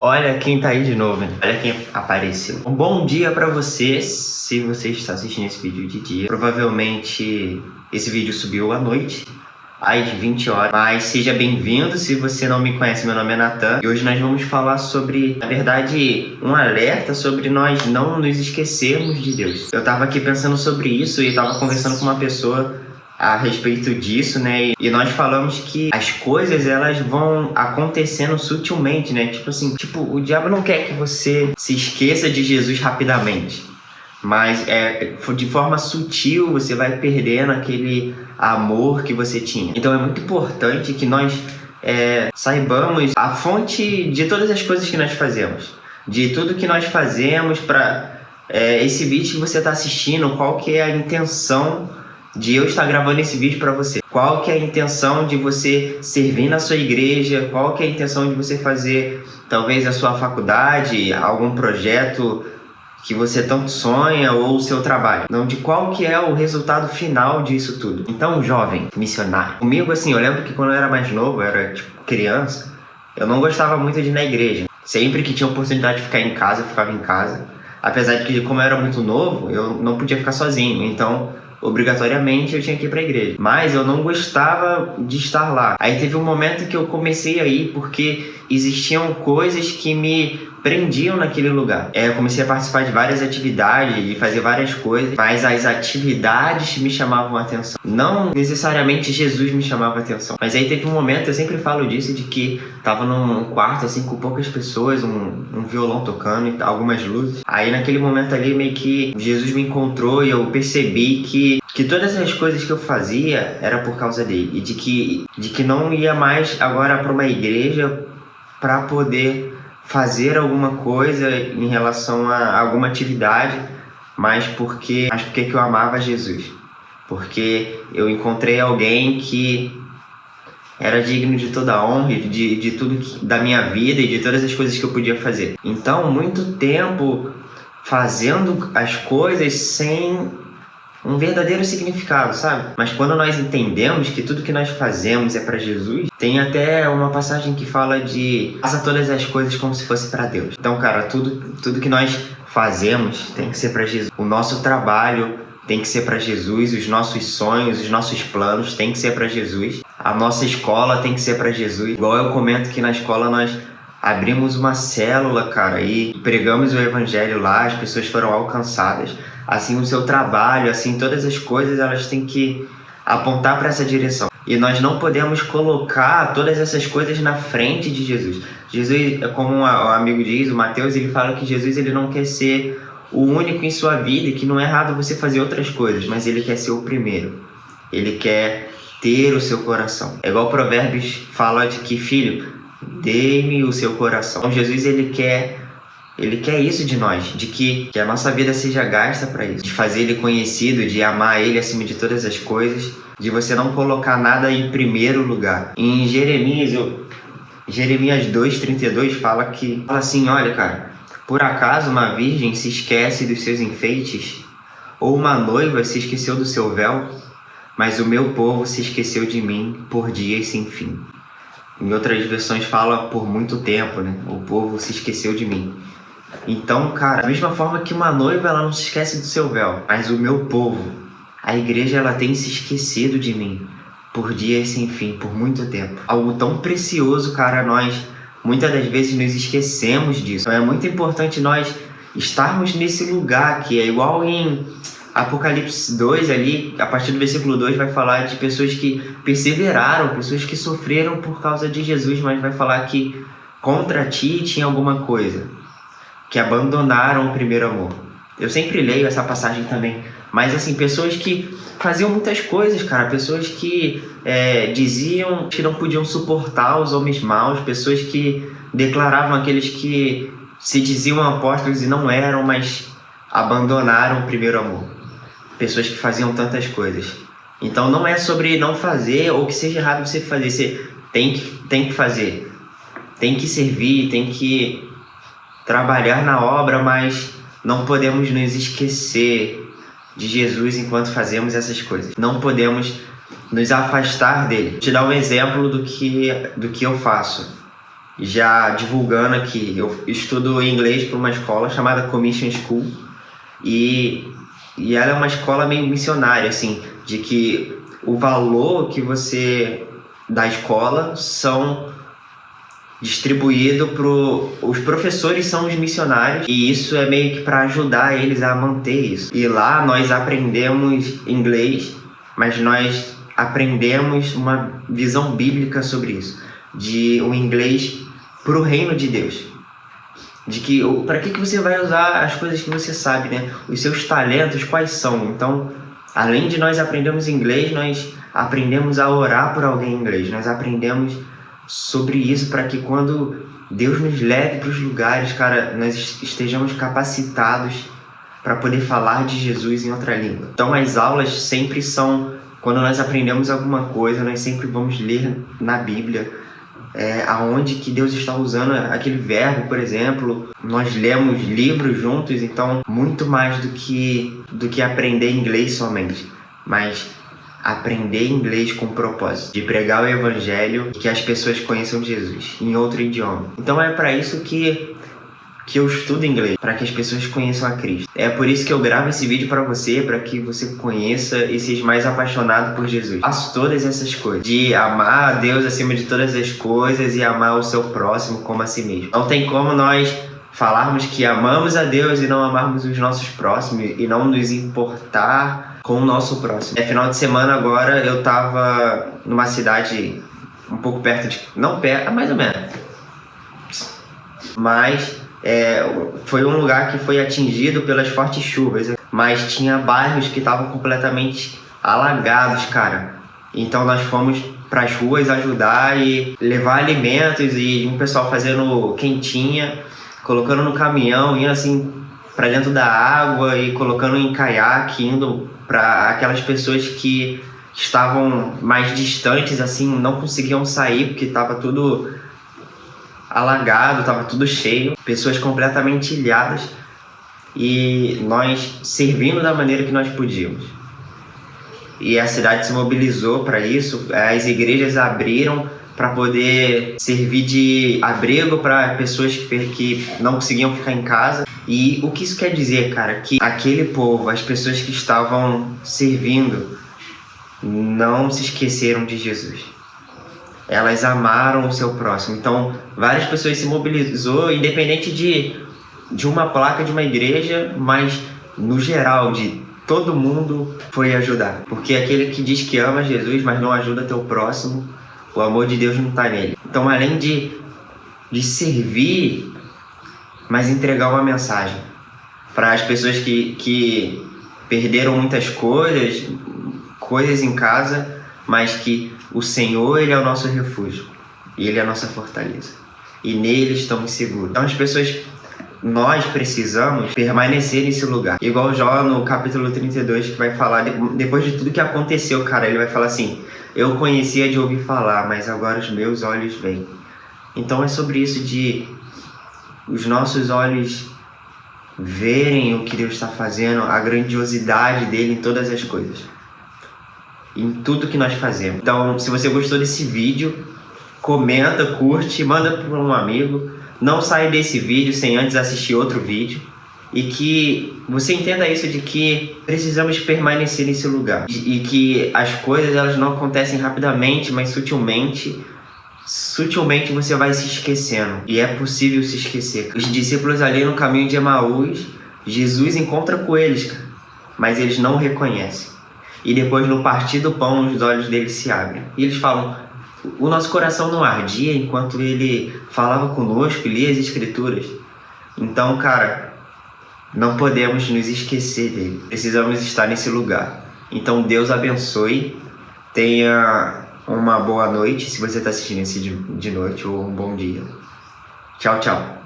Olha quem tá aí de novo, hein? Olha quem apareceu. Um bom dia pra você, se você está assistindo esse vídeo de dia. Provavelmente esse vídeo subiu à noite, às 20 horas. Mas seja bem-vindo, se você não me conhece, meu nome é Nathan. E hoje nós vamos falar sobre, na verdade, um alerta sobre nós não nos esquecermos de Deus. Eu tava aqui pensando sobre isso e tava conversando com uma pessoa a respeito disso, né? E nós falamos que as coisas, elas vão acontecendo sutilmente, né? Tipo assim, o diabo não quer que você se esqueça de Jesus rapidamente, mas de forma sutil você vai perdendo aquele amor que você tinha. Então é muito importante que nós saibamos a fonte de todas as coisas que nós fazemos, de tudo que nós fazemos para esse vídeo que você está assistindo, qual que é a intenção de eu estar gravando esse vídeo para você. Qual que é a intenção de você servir na sua igreja? Qual que é a intenção de você fazer, talvez, a sua faculdade, algum projeto que você tanto sonha, ou o seu trabalho? Então, de qual que é o resultado final disso tudo? Então, jovem, missionário. Comigo, assim, eu lembro que quando eu era mais novo, eu era, criança, eu não gostava muito de ir na igreja. Sempre que tinha oportunidade de ficar em casa, eu ficava em casa. Apesar de que, como eu era muito novo, eu não podia ficar sozinho. Então, obrigatoriamente eu tinha que ir para a igreja, mas eu não gostava de estar lá. Aí teve um momento que eu comecei a ir porque existiam coisas que me prendiam naquele lugar. Eu comecei a participar de várias atividades, de fazer várias coisas, mas as atividades me chamavam a atenção. Não necessariamente Jesus me chamava a atenção. Mas aí teve um momento, eu sempre falo disso, de que tava num quarto assim com poucas pessoas, um violão tocando e algumas luzes. Aí naquele momento ali meio que Jesus me encontrou e eu percebi que todas as coisas que eu fazia era por causa dele, e de que não ia mais agora para uma igreja para poder fazer alguma coisa em relação a alguma atividade, mas porque que eu amava Jesus, porque eu encontrei alguém que era digno de toda a honra, de tudo da minha vida e de todas as coisas que eu podia fazer. Então, muito tempo fazendo as coisas sem um verdadeiro significado, sabe? Mas quando nós entendemos que tudo que nós fazemos é para Jesus, tem até uma passagem que fala de faça todas as coisas como se fosse para Deus. Então, cara, tudo que nós fazemos tem que ser para Jesus. O nosso trabalho tem que ser para Jesus, os nossos sonhos, os nossos planos tem que ser para Jesus. A nossa escola tem que ser para Jesus. Igual eu comento que na escola nós abrimos uma célula, cara, e pregamos o evangelho lá, as pessoas foram alcançadas. Assim, o seu trabalho, assim, todas as coisas, elas têm que apontar para essa direção. E nós não podemos colocar todas essas coisas na frente de Jesus. Jesus, como o amigo diz, o Mateus, ele fala que Jesus ele não quer ser o único em sua vida e que não é errado você fazer outras coisas, mas ele quer ser o primeiro. Ele quer ter o seu coração. É igual Provérbios fala de que, filho, dê-me o seu coração. Então, Jesus, ele quer isso de nós, de que a nossa vida seja gasta para isso, de fazer ele conhecido, de amar ele acima de todas as coisas, de você não colocar nada em primeiro lugar. Em Jeremias 2:32 fala assim, olha, cara, por acaso uma virgem se esquece dos seus enfeites? Ou uma noiva se esqueceu do seu véu? Mas o meu povo se esqueceu de mim por dias sem fim. Em outras versões fala por muito tempo, né? O povo se esqueceu de mim. Então, cara, da mesma forma que uma noiva, ela não se esquece do seu véu, mas o meu povo, a igreja, ela tem se esquecido de mim por dias sem fim, por muito tempo. Algo tão precioso, cara, nós muitas das vezes nos esquecemos disso. Então é muito importante nós estarmos nesse lugar, que é igual em Apocalipse 2 ali, a partir do versículo 2 vai falar de pessoas que perseveraram, pessoas que sofreram por causa de Jesus, mas vai falar que contra ti tinha alguma coisa, que abandonaram o primeiro amor. Eu sempre leio essa passagem também, mas assim, pessoas que faziam muitas coisas, cara, pessoas que diziam que não podiam suportar os homens maus, pessoas que declaravam aqueles que se diziam apóstolos e não eram, mas abandonaram o primeiro amor. Pessoas que faziam tantas coisas. Então não é sobre não fazer ou que seja errado você fazer, você tem que fazer, tem que servir, tem que trabalhar na obra, mas não podemos nos esquecer de Jesus enquanto fazemos essas coisas. Não podemos nos afastar dele. Vou te dar um exemplo do que eu faço. já divulgando aqui, eu estudo inglês para uma escola chamada Commission School e ela é uma escola meio missionária, assim, de que o valor que você da escola são distribuído os professores são os missionários e isso é meio que para ajudar eles a manter isso. E lá nós aprendemos inglês, mas nós aprendemos uma visão bíblica sobre isso, de um inglês para o reino de Deus. De que para que você vai usar as coisas que você sabe, né? Os seus talentos quais são? Então, além de nós aprendermos inglês, nós aprendemos a orar por alguém em inglês. Nós aprendemos sobre isso para que quando Deus nos leve para os lugares, cara, nós estejamos capacitados para poder falar de Jesus em outra língua. Então as aulas sempre são, quando nós aprendemos alguma coisa, nós sempre vamos ler na Bíblia aonde que Deus está usando aquele verbo, por exemplo. Nós lemos livros juntos, então muito mais do que aprender inglês somente, mas aprender inglês com o propósito de pregar o evangelho e que as pessoas conheçam Jesus em outro idioma. Então é para isso que eu estudo inglês, para que as pessoas conheçam a Cristo. É por isso que eu gravo esse vídeo para você, para que você conheça e seja mais apaixonado por Jesus. Faço todas essas coisas, de amar a Deus acima de todas as coisas e amar o seu próximo como a si mesmo. Não tem como nós falarmos que amamos a Deus e não amarmos os nossos próximos e não nos importar com o nosso próximo. Final de semana agora eu tava numa cidade um pouco perto de... Não perto, mais ou menos. Mas foi um lugar que foi atingido pelas fortes chuvas. Mas tinha bairros que estavam completamente alagados, cara. Então nós fomos para as ruas ajudar e levar alimentos e um pessoal fazendo quentinha, colocando no caminhão, indo assim para dentro da água e colocando em caiaque, indo para aquelas pessoas que estavam mais distantes, assim, não conseguiam sair porque estava tudo alagado, estava tudo cheio, pessoas completamente ilhadas e nós servindo da maneira que nós podíamos. E a cidade se mobilizou para isso, as igrejas abriram para poder servir de abrigo para pessoas que não conseguiam ficar em casa. E o que isso quer dizer, cara? Que aquele povo, as pessoas que estavam servindo, não se esqueceram de Jesus. Elas amaram o seu próximo. Então, várias pessoas se mobilizou, independente de uma placa de uma igreja, mas no geral, de todo mundo foi ajudar. Porque aquele que diz que ama Jesus, mas não ajuda teu próximo, o amor de Deus não está nele. Então, além de servir, mas entregar uma mensagem para as pessoas que perderam muitas coisas em casa, mas que o Senhor, Ele é o nosso refúgio, e Ele é a nossa fortaleza, e nele estamos seguros. Então nós precisamos permanecer nesse lugar. Igual Jó no capítulo 32, que vai falar, depois de tudo que aconteceu, cara, ele vai falar assim: eu conhecia de ouvir falar, mas agora os meus olhos veem. Então é sobre isso, de os nossos olhos verem o que Deus está fazendo, a grandiosidade dele em todas as coisas, em tudo que nós fazemos. Então, se você gostou desse vídeo, comenta, curte, manda para um amigo. Não sai desse vídeo sem antes assistir outro vídeo. E que você entenda isso, de que precisamos permanecer nesse lugar. E que as coisas, elas não acontecem rapidamente, mas sutilmente você vai se esquecendo. E é possível se esquecer. Os discípulos ali no caminho de Emaús, Jesus encontra com eles, cara, mas eles não o reconhecem. E depois, no partir do pão, os olhos deles se abrem. E eles falam: o nosso coração não ardia enquanto ele falava conosco e lia as escrituras. Então, cara, não podemos nos esquecer dele. Precisamos estar nesse lugar. Então, Deus abençoe. Tenha uma boa noite, se você está assistindo esse de noite, ou um bom dia. Tchau, tchau.